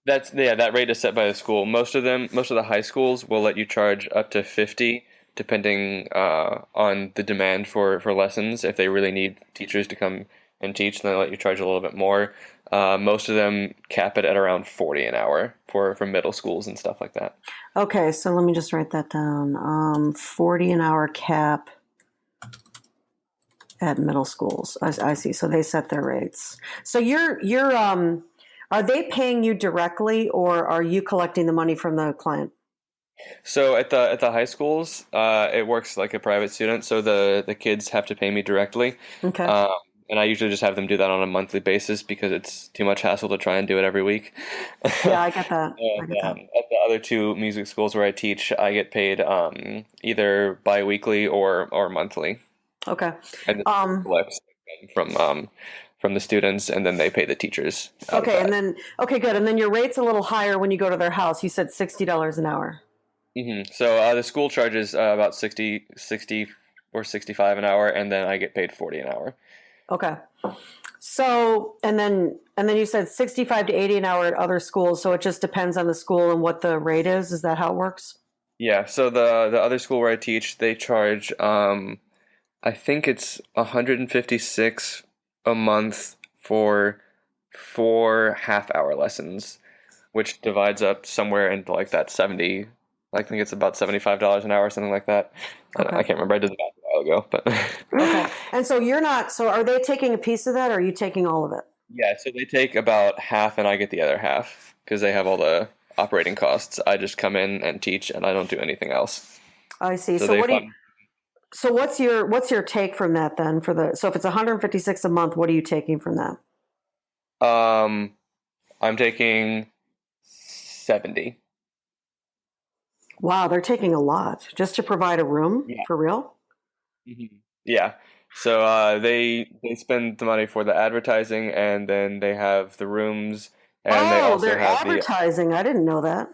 That rate is set by the school. Most of the high schools will let you charge up to $50, depending on the demand for lessons. If they really need teachers to come and teach, then they let you charge a little bit more. Most of them cap it at around $40 an hour for middle schools and stuff like that. Okay, so let me just write that down. $40 an hour cap at middle schools. I see. So they set their rates. So you're are they paying you directly, or are you collecting the money from the client? So at the high schools, it works like a private student. So the kids have to pay me directly. Okay. And I usually just have them do that on a monthly basis because it's too much hassle to try and do it every week. Yeah, I get that. And at the other 2 music schools where I teach, I get paid either bi-weekly or monthly. Okay. And from the students, and then they pay the teachers. Okay, and then good. And then your rate's a little higher when you go to their house. You said $60 an hour. Mm-hmm. So the school charges about 60 or 65 an hour, and then I get paid $40 an hour. Okay. So, and then you said 65 to 80 an hour at other schools. So it just depends on the school and what the rate is. Is that how it works? Yeah. So the other school where I teach, they charge, I think it's $156 a month for 4 half-hour lessons, which divides up somewhere into like that 70. I think it's about $75 an hour, something like that. Okay. I can't remember. I did the math a while ago, but Okay. And so you're not. So are they taking a piece of that, or are you taking all of it? yeah. So they take about half, and I get the other half because they have all the operating costs. I just come in and teach, and I don't do anything else. I see. So So they what do you? fund. So what's your take from that then? So if it's 156 a month, what are you taking from that? I'm taking 70. Wow, they're taking a lot just to provide a room Yeah. for real. Mm-hmm. Yeah. So they spend the money for the advertising, and then they have the rooms, and they Oh, also they're have advertising. I didn't know that.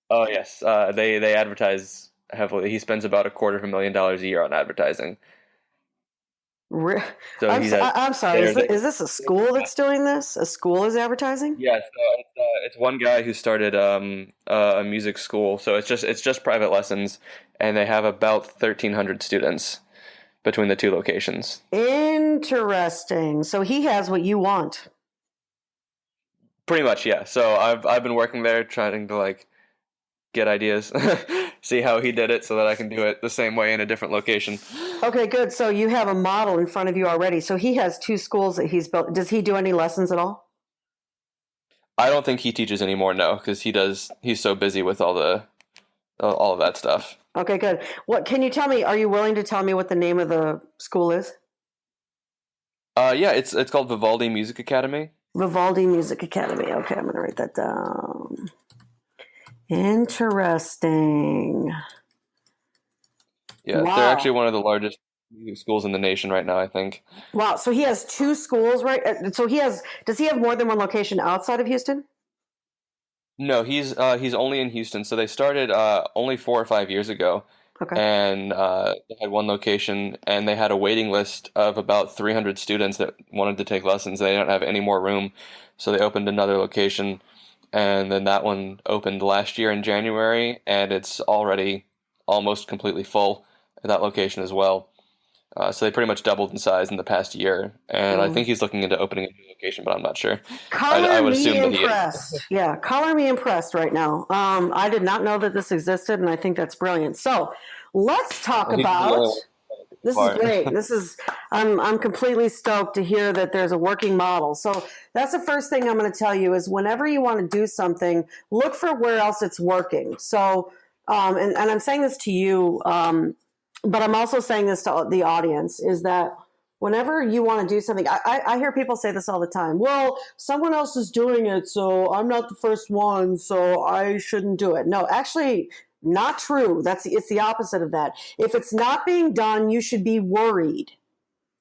oh yes, they advertise heavily. He spends about $250,000 a year on advertising. Re- So he has I'm sorry. Is this a school that's doing this? A school is advertising? yes, it's one guy who started a music school. So it's just private lessons, and they have about 1,300 students between the two locations. Interesting. So he has what you want. Pretty much, yeah. So I've been working there trying to like get ideas, see how he did it so that I can do it the same way in a different location. Okay, good. So you have a model in front of you already. So he has 2 schools that he's built. Does he do any lessons at all? I don't think he teaches anymore, no, because he's so busy with all of that stuff. Okay, good. What can you tell me? Are you willing to tell me what the name of the school is? Yeah, it's called Vivaldi Music Academy. Vivaldi Music Academy. Okay, I'm going to write that down. Interesting. Yeah, Wow. they're actually one of the largest music schools in the nation right now, I think. Wow. So he has 2 schools, right? So does he have more than one location outside of Houston? No, he's only in Houston. So they started only 4 or 5 years ago, Okay. and they had one location, and they had a waiting list of about 300 students that wanted to take lessons. They didn't have any more room, so they opened another location, and then that one opened last year in January, and it's already almost completely full at that location as well. So they pretty much doubled in size in the past year, and I think he's looking into opening a new location, but I'm not sure. I would assume that he is. Impressed. Yeah, color me impressed right now. I did not know that this existed, and I think that's brilliant. So let's talk about. This is great. I'm completely stoked to hear that there's a working model. So that's the first thing I'm going to tell you is whenever you want to do something, look for where else it's working. So, and I'm saying this to you, but I'm also saying this to the audience is that whenever you want to do something, I hear people say this all the time. Well, someone else is doing it, so I'm not the first one, so I shouldn't do it. No, actually, not true. It's the opposite of that. If it's not being done, you should be worried.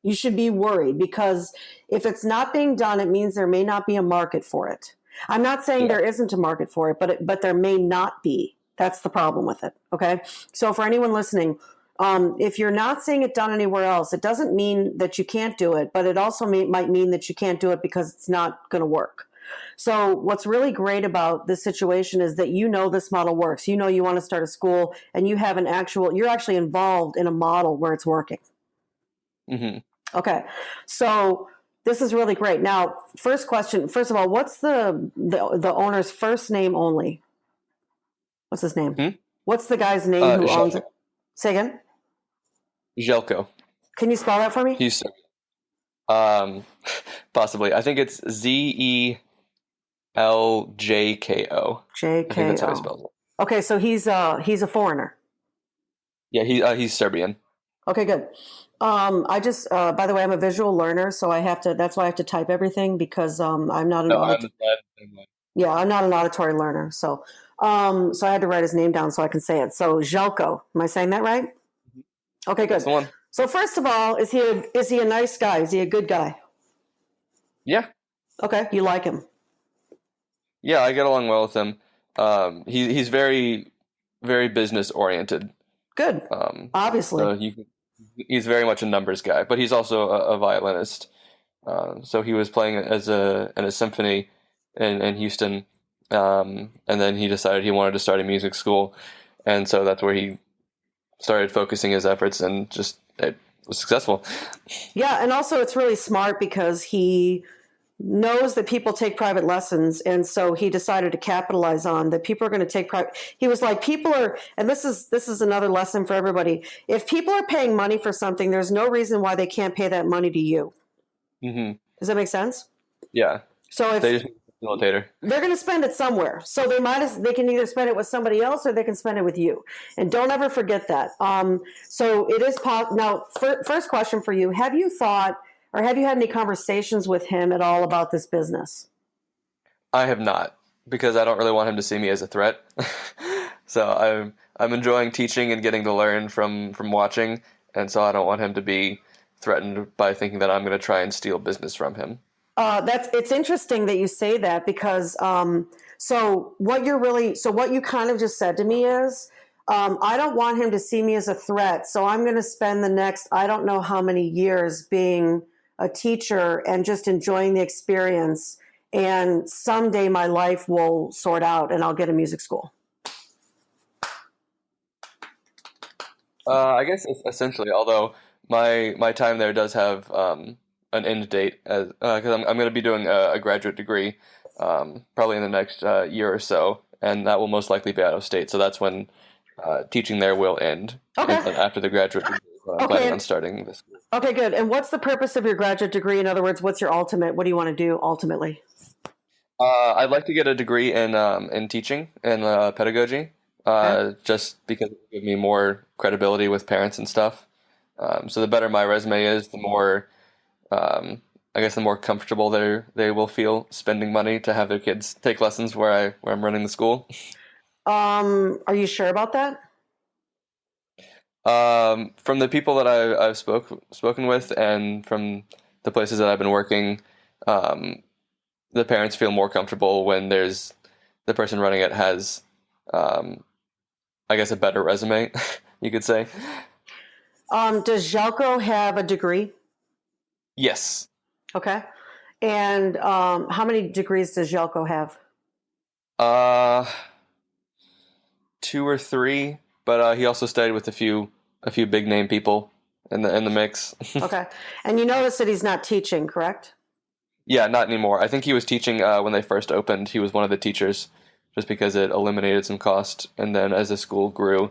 You should be worried because if it's not being done, it means there may not be a market for it. I'm not saying there isn't a market for it, but there may not be. That's the problem with it. Okay. So for anyone listening, if you're not seeing it done anywhere else, it doesn't mean that you can't do it, but it also might mean that you can't do it because it's not going to work. So what's really great about this situation is that you know this model works. You know you want to start a school and you have you're actually involved in a model where it's working. Mm-hmm. Okay. So this is really great. Now, first question. First of all, what's the owner's first name only? What's his name? What's the guy's name who owns it? Say again? Jelko. Can you spell that for me? He's possibly. I think it's ZELJKO. JKO. I think that's how he spells it. Okay, so he's a foreigner. Yeah, he's Serbian. Okay, good. I just by the way, I'm a visual learner, so that's why I have to type everything because I'm not an I'm not an auditory learner. So I had to write his name down so I can say it. So Jelko, am I saying that right? Okay, good. That's the one. So first of all, is he a nice guy? Is he a good guy? Yeah. Okay, you like him? Yeah, I get along well with him. He's very, very business oriented. Good. Obviously. So he's very much a numbers guy, but he's also a violinist. So he was playing in a symphony in Houston, and then he decided he wanted to start a music school, and so that's where he started focusing his efforts, and just was successful. Yeah, and also it's really smart because he knows that people take private lessons, and so he decided to capitalize on that. People are going to take private. He was like, people are, and this is another lesson for everybody. If people are paying money for something, there's no reason why they can't pay that money to you. Mm-hmm. Does that make sense? Yeah. So if they just need a facilitator, they're going to spend it somewhere, so they can either spend it with somebody else or they can spend it with you. And don't ever forget that. So it is now. First question for you: have you thought, or have you had any conversations with him at all about this business? I have not, because I don't really want him to see me as a threat. So I'm enjoying teaching and getting to learn from watching, and so I don't want him to be threatened by thinking that I'm going to try and steal business from him. It's interesting that you say that, because so what you kind of just said to me is, I don't want him to see me as a threat, so I'm going to spend the next I don't know how many years being a teacher and just enjoying the experience, and someday my life will sort out and I'll get a music school. I guess essentially, although my time there does have an end date, as because I'm going to be doing a graduate degree probably in the next year or so, and that will most likely be out of state. So that's when teaching there will end. Okay. And after the graduate degree, I'm planning on starting this. Okay, good. And what's the purpose of your graduate degree? In other words, what's your ultimate? What do you want to do ultimately? I'd like to get a degree in teaching and pedagogy, just because it would give me more credibility with parents and stuff. So the better my resume is, the more, I guess, the more comfortable they will feel spending money to have their kids take lessons where I'm running the school. Are you sure about that? From the people that I've spoken with, and from the places that I've been working, the parents feel more comfortable when there's the person running it has, I guess, a better resume, you could say. Does Jelko have a degree? Yes. Okay. And how many degrees does Jelko have? 2 or 3, but he also studied with a few big name people in the mix. Okay. And you notice that he's not teaching, correct? Yeah, not anymore. I think he was teaching when they first opened. He was one of the teachers, just because it eliminated some cost. And then as the school grew,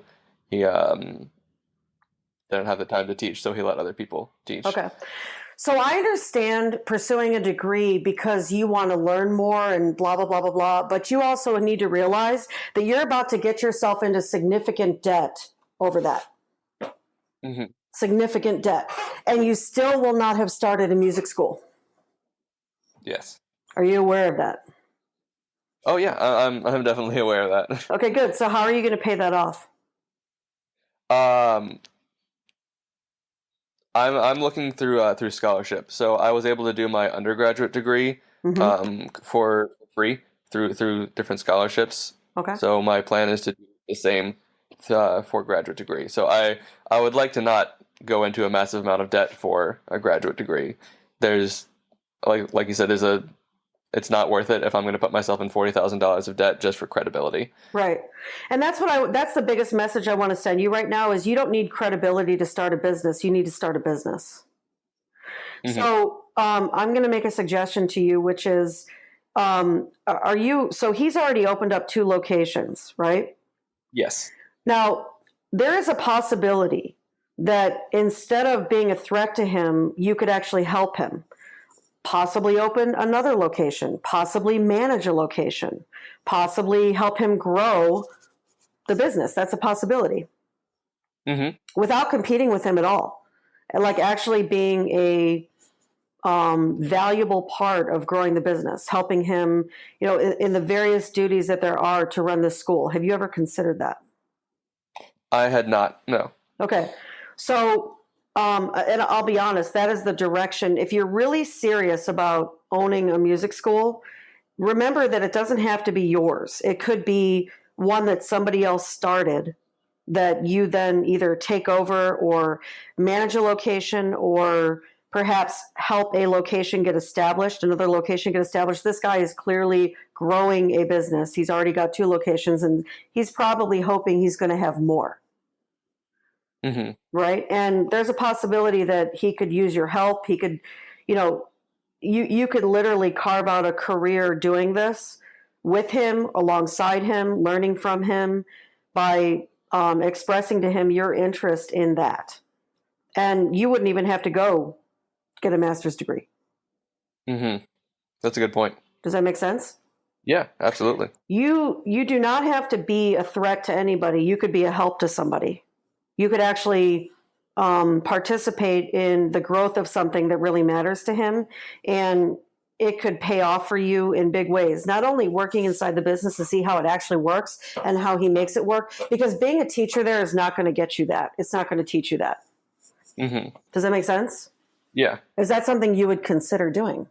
he didn't have the time to teach, so he let other people teach. Okay. So I understand pursuing a degree because you want to learn more and blah, blah, blah, blah, blah. But you also need to realize that you're about to get yourself into significant debt over that. Mm-hmm. Significant debt. And you still will not have started a music school. Yes. Are you aware of that? Oh yeah, I'm definitely aware of that. Okay, good. So how are you going to pay that off? I'm looking through scholarship. So I was able to do my undergraduate degree for free through different scholarships. Okay. So my plan is to do the same for graduate degree. So I would like to not go into a massive amount of debt for a graduate degree. There's like you said, it's not worth it if I'm going to put myself in $40,000 of debt just for credibility. Right. And that's that's the biggest message I want to send you right now is you don't need credibility to start a business. You need to start a business. Mm-hmm. So I'm going to make a suggestion to you, which is, so he's already opened up 2 locations, right? Yes. Now, there is a possibility that instead of being a threat to him, you could actually help him. Possibly open another location, possibly manage a location, possibly help him grow the business. That's a possibility. Mm-hmm. Without competing with him at all. Like actually being a valuable part of growing the business, helping him, in the various duties that there are to run this school. Have you ever considered that? I had not, no. Okay. So, and I'll be honest, that is the direction. If you're really serious about owning a music school, remember that it doesn't have to be yours. It could be one that somebody else started that you then either take over or manage a location or perhaps help a location get established, another location get established. This guy is clearly growing a business. He's already got 2 locations and he's probably hoping he's going to have more. Mm-hmm. right? And there's a possibility that he could use your help. He could, you know, you could literally carve out a career doing this with him, alongside him, learning from him by expressing to him your interest in that. And you wouldn't even have to go get a master's degree. Mm-hmm. That's a good point. Does that make sense? Yeah, absolutely. You do not have to be a threat to anybody. You could be a help to somebody. You could actually participate in the growth of something that really matters to him, and it could pay off for you in big ways. Not only working inside the business to see how it actually works and how he makes it work, because being a teacher there is not going to get you that. It's not going to teach you that. Mm-hmm. Does that make sense? Yeah. Is that something you would consider doing?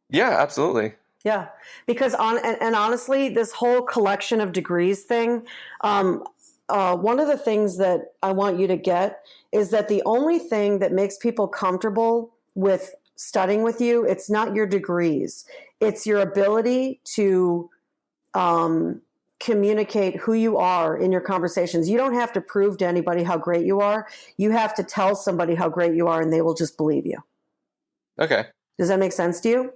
Yeah, absolutely. Yeah, because honestly, this whole collection of degrees thing, one of the things that I want you to get is that the only thing that makes people comfortable with studying with you, it's not your degrees. It's your ability to communicate who you are in your conversations. You don't have to prove to anybody how great you are. You have to tell somebody how great you are, and they will just believe you. Okay. Does that make sense to you?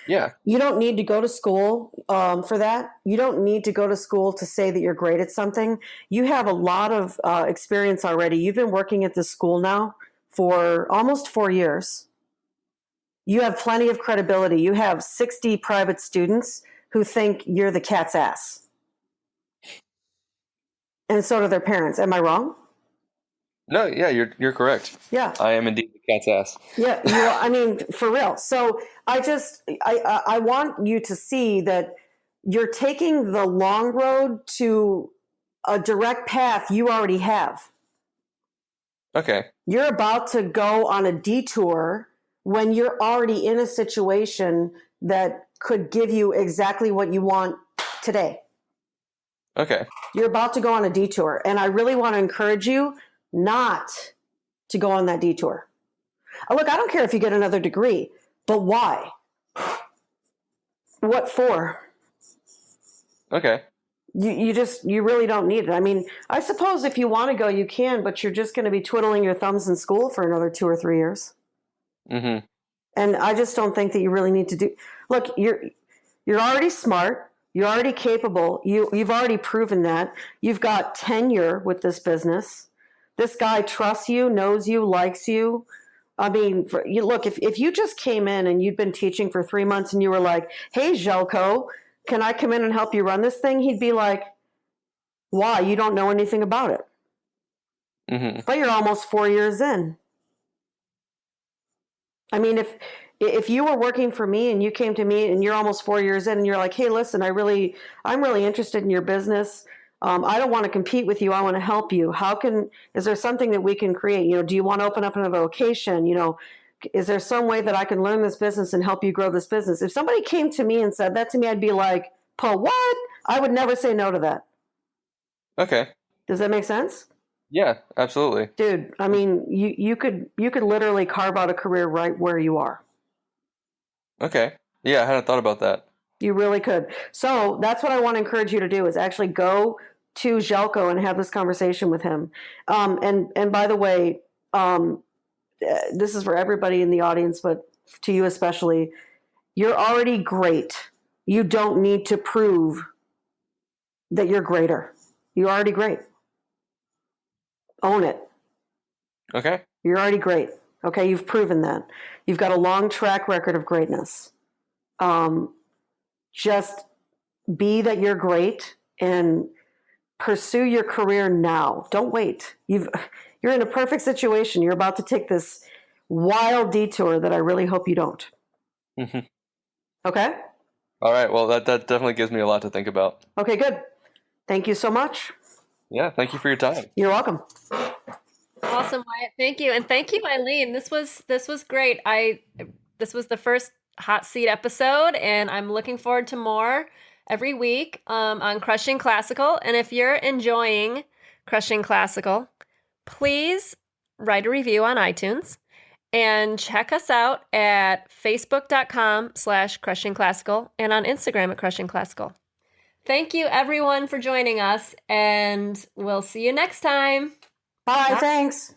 Yeah. You don't need to go to school for that. You don't need to go to school to say that you're great at something. You have a lot of experience already. You've been working at this school now for almost 4 years. You have plenty of credibility. You have 60 private students who think you're the cat's ass. And so do their parents. Am I wrong? No, yeah, you're correct. Yeah. I am indeed the cat's ass. Yeah, I mean, for real. So I want you to see that you're taking the long road to a direct path you already have. Okay. You're about to go on a detour when you're already in a situation that could give you exactly what you want today. Okay. You're about to go on a detour, and I really want to encourage you not to go on that detour. Look, I don't care if you get another degree, but why? What for? Okay. You really don't need it. I mean, I suppose if you want to go, you can, but you're just going to be twiddling your thumbs in school for another 2 or 3 years. Mm-hmm. And I just don't think that you really need to do. Look, you're already smart. You're already capable. You've already proven that. You've got tenure with this business. This guy trusts you, knows you, likes you. I mean, look, if you just came in and you'd been teaching for 3 months and you were like, hey, Jelko, can I come in and help you run this thing? He'd be like, why? You don't know anything about it. Mm-hmm. But you're almost 4 years in. I mean, if you were working for me and you came to me and you're almost 4 years in and you're like, hey, listen, I'm really interested in your business. I don't want to compete with you. I want to help you. Is there something that we can create? Do you want to open up another location? Is there some way that I can learn this business and help you grow this business? If somebody came to me and said that to me, I'd be like, Paul, what? I would never say no to that. Okay. Does that make sense? Yeah, absolutely. Dude, I mean, you could literally carve out a career right where you are. Okay. Yeah, I hadn't thought about that. You really could. So that's what I want to encourage you to do is actually go to Jelko and have this conversation with him. And by the way, this is for everybody in the audience, but to you especially, you're already great. You don't need to prove that you're greater. You're already great. Own it. Okay. You're already great. Okay, you've proven that. You've got a long track record of greatness. Just be that you're great and pursue your career now. Don't wait. You're in a perfect situation. You're about to take this wild detour that I really hope you don't. Mm-hmm. Okay? All right. Well, that definitely gives me a lot to think about. Okay, good. Thank you so much. Yeah, thank you for your time. You're welcome. Awesome, Wyatt. Thank you. And thank you, Eileen. This was great. This was the first hot seat episode, and I'm looking forward to more every week on Crushing Classical. And if you're enjoying Crushing Classical, please write a review on iTunes and check us out at facebook.com/Crushing Classical and on Instagram at Crushing Classical. Thank you, everyone, for joining us, and we'll see you next time. Bye. Thanks.